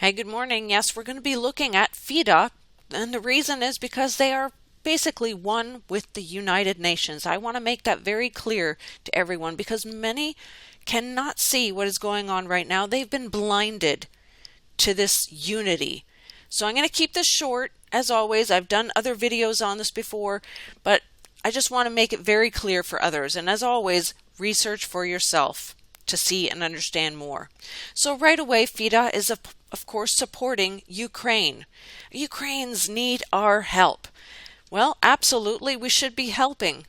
Hi, good morning. Yes, we're going to be looking at FIDA, and the reason is because they are basically one with the United Nations. I want to make that very clear to everyone because many cannot see what is going on right now. They've been blinded to this unity. So I'm going to keep this short. As always, I've done other videos on this before, but I just want to make it very clear for others. And as always, research for yourself to see and understand more. So right away, FIDA is of course supporting Ukraine. Ukrainians need our help. Well, absolutely, we should be helping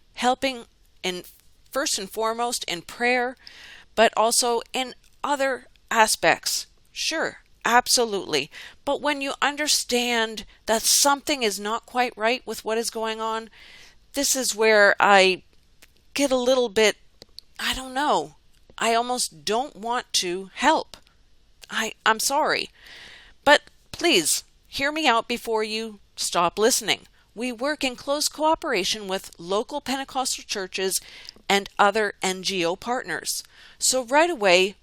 in first and foremost in prayer, but also in other aspects. Sure, absolutely. But when you understand that something is not quite right with what is going on, this is where I get a little bit, I don't know, I almost don't want to help. I'm sorry. But please, hear me out before you stop listening. We work in close cooperation with local Pentecostal churches and other NGO partners. So right away,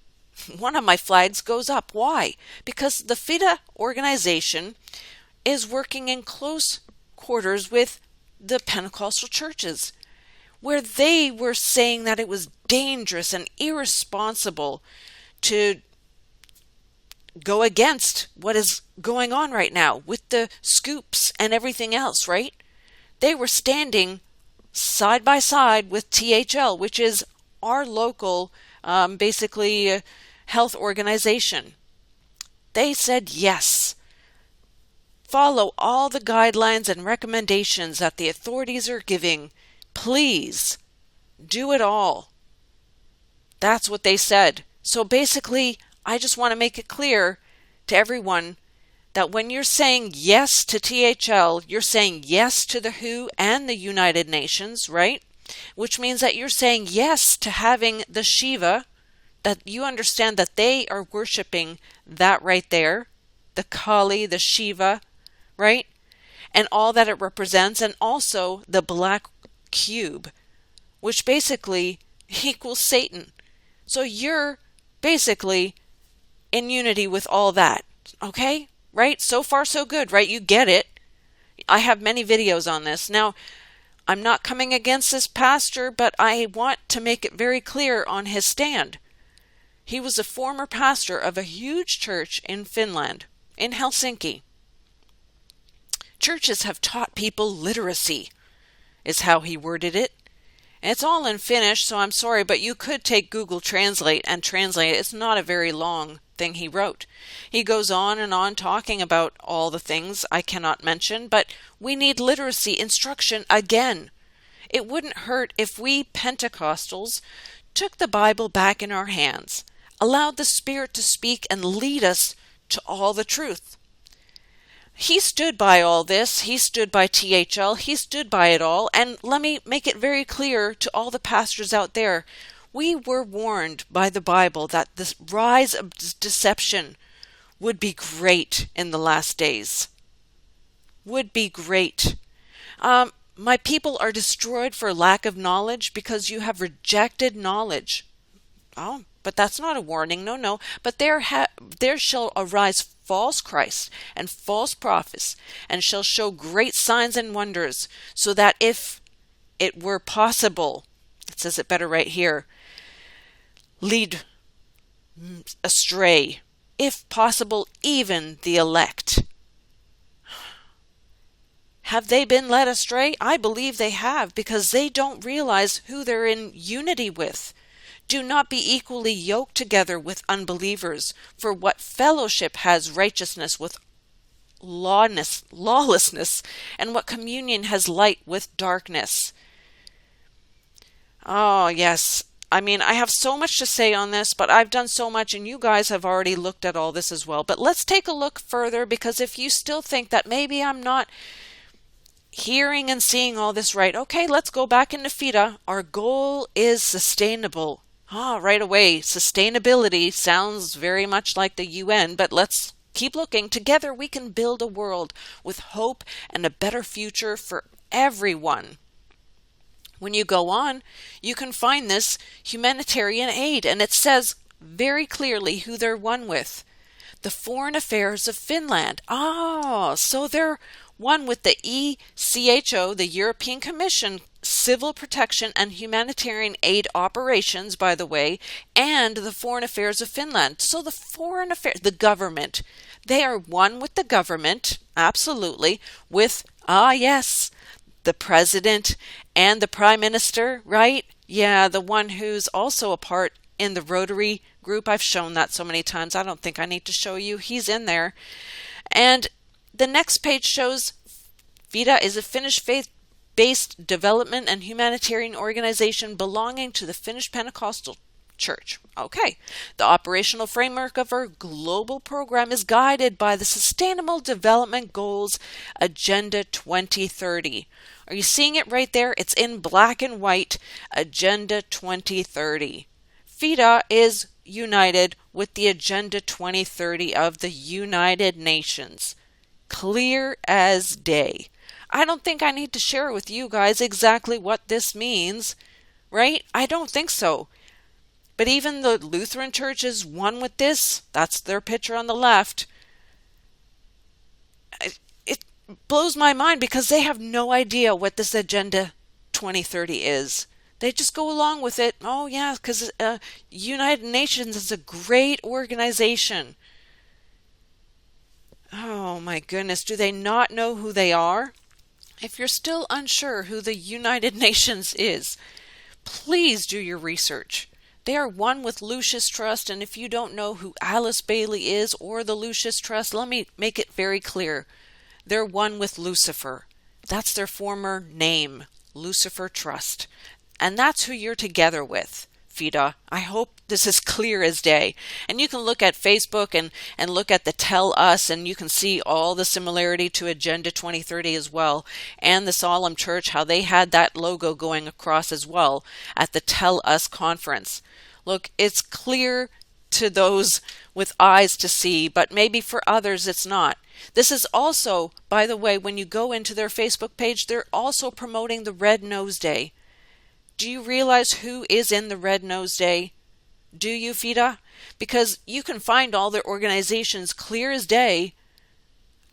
one of my flags goes up. Why? Because the FIDA organization is working in close quarters with the Pentecostal churches, where they were saying that it was dangerous and irresponsible to go against what is going on right now with the scoops and everything else, right? They were standing side by side with THL, which is our local, health organization. They said yes. Follow all the guidelines and recommendations that the authorities are giving. Please, do it all. That's what they said. So basically, I just want to make it clear to everyone that when you're saying yes to THL, you're saying yes to the WHO and the United Nations, right? Which means that you're saying yes to having the Shiva, that you understand that they are worshiping that right there, the Kali, the Shiva, right? And all that it represents, and also the black cube, which basically equals Satan. So you're basically in unity with all that. Okay? Right? So far so good, right? You get it. I have many videos on this. Now, I'm not coming against this pastor, but I want to make it very clear on his stand. He was a former pastor of a huge church in Finland, in Helsinki. Churches have taught people literacy, is how he worded it. It's all in Finnish, so I'm sorry, but you could take Google Translate and translate it. It's not a very long thing he wrote. He goes on and on talking about all the things I cannot mention, but we need literacy instruction again. It wouldn't hurt if we Pentecostals took the Bible back in our hands, allowed the Spirit to speak and lead us to all the truth. He stood by all this. He stood by THL. He stood by it all. And let me make it very clear to all the pastors out there. We were warned by the Bible that this rise of deception would be great in the last days. Would be great. My people are destroyed for lack of knowledge because you have rejected knowledge. Oh, but that's not a warning. No. But there shall arise false Christs and false prophets, and shall show great signs and wonders, so that if it were possible, it says it better right here, lead astray, if possible, even the elect. Have they been led astray? I believe they have, because they don't realize who they're in unity with. Do not be equally yoked together with unbelievers, for what fellowship has righteousness with lawlessness, and what communion has light with darkness? Oh, yes. I mean, I have so much to say on this, but I've done so much, and you guys have already looked at all this as well. But let's take a look further, because if you still think that maybe I'm not hearing and seeing all this right, okay, let's go back into FIDA. Our goal is sustainable. Right away, sustainability sounds very much like the UN, but let's keep looking. Together we can build a world with hope and a better future for everyone. When you go on, you can find this humanitarian aid, and it says very clearly who they're one with. the foreign affairs of Finland. Oh, so they're one with the ECHO, the European Commission, Civil Protection and Humanitarian Aid Operations, by the way, and the foreign affairs of Finland. So the foreign affairs, the government, they are one with the government, absolutely, with, yes, the president and the prime minister, right? Yeah, the one who's also a part in the Rotary group. I've shown that so many times. I don't think I need to show you. He's in there. And the next page shows FIDA is a Finnish faith-based development and humanitarian organization belonging to the Finnish Pentecostal Church. Okay. The operational framework of our global program is guided by the Sustainable Development Goals Agenda 2030. Are you seeing it right there? It's in black and white, Agenda 2030. FIDA is united with the Agenda 2030 of the United Nations. Clear as day. I don't think I need to share with you guys exactly what this means, right? I don't think so. But even the Lutheran Church is one with this. That's their picture on the left. It blows my mind because they have no idea what this Agenda 2030 is. They just go along with it. Oh, yeah, because United Nations is a great organization. Oh, my goodness. Do they not know who they are? If you're still unsure who the United Nations is, please do your research. They are one with Lucis Trust, and if you don't know who Alice Bailey is or the Lucis Trust, let me make it very clear. They're one with Lucifer. That's their former name, Lucifer Trust. And that's who you're together with, FIDA. I hope this is clear as day. And you can look at Facebook and look at the Tell Us, and you can see all the similarity to Agenda 2030 as well. And the Solemn Church, how they had that logo going across as well at the Tell Us conference. Look, it's clear to those with eyes to see, but maybe for others it's not. This is also, by the way, when you go into their Facebook page, they're also promoting the Red Nose Day. Do you realize who is in the Red Nose Day? Do you, FIDA? Because you can find all their organizations clear as day.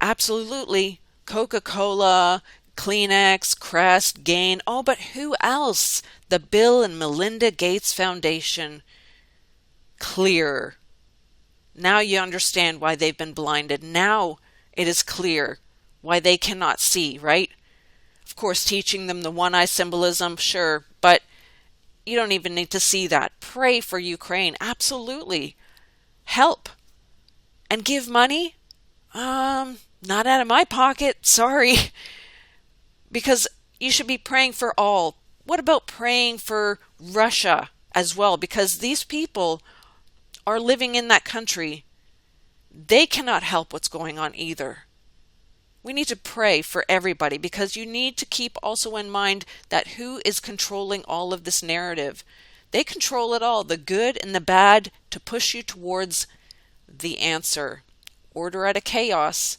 Absolutely. Coca-Cola, Kleenex, Crest, Gain. Oh, but who else? The Bill and Melinda Gates Foundation. Clear. Now you understand why they've been blinded. Now it is clear why they cannot see, right? Of course, teaching them the one-eye symbolism, sure, but you don't even need to see that. Pray for Ukraine. Absolutely. Help. And give money? Not out of my pocket. Sorry. Because you should be praying for all. What about praying for Russia as well? Because these people are living in that country. They cannot help what's going on either. We need to pray for everybody because you need to keep also in mind that who is controlling all of this narrative. They control it all, the good and the bad, to push you towards the answer. Order out of chaos,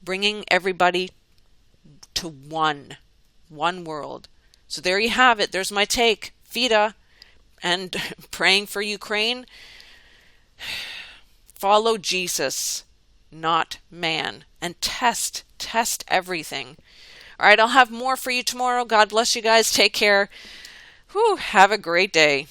bringing everybody to one world. So there you have it. There's my take. FIDA and praying for Ukraine. Follow Jesus, not man, and test everything. All right, I'll have more for you tomorrow. God bless you guys. Take care. Have a great day.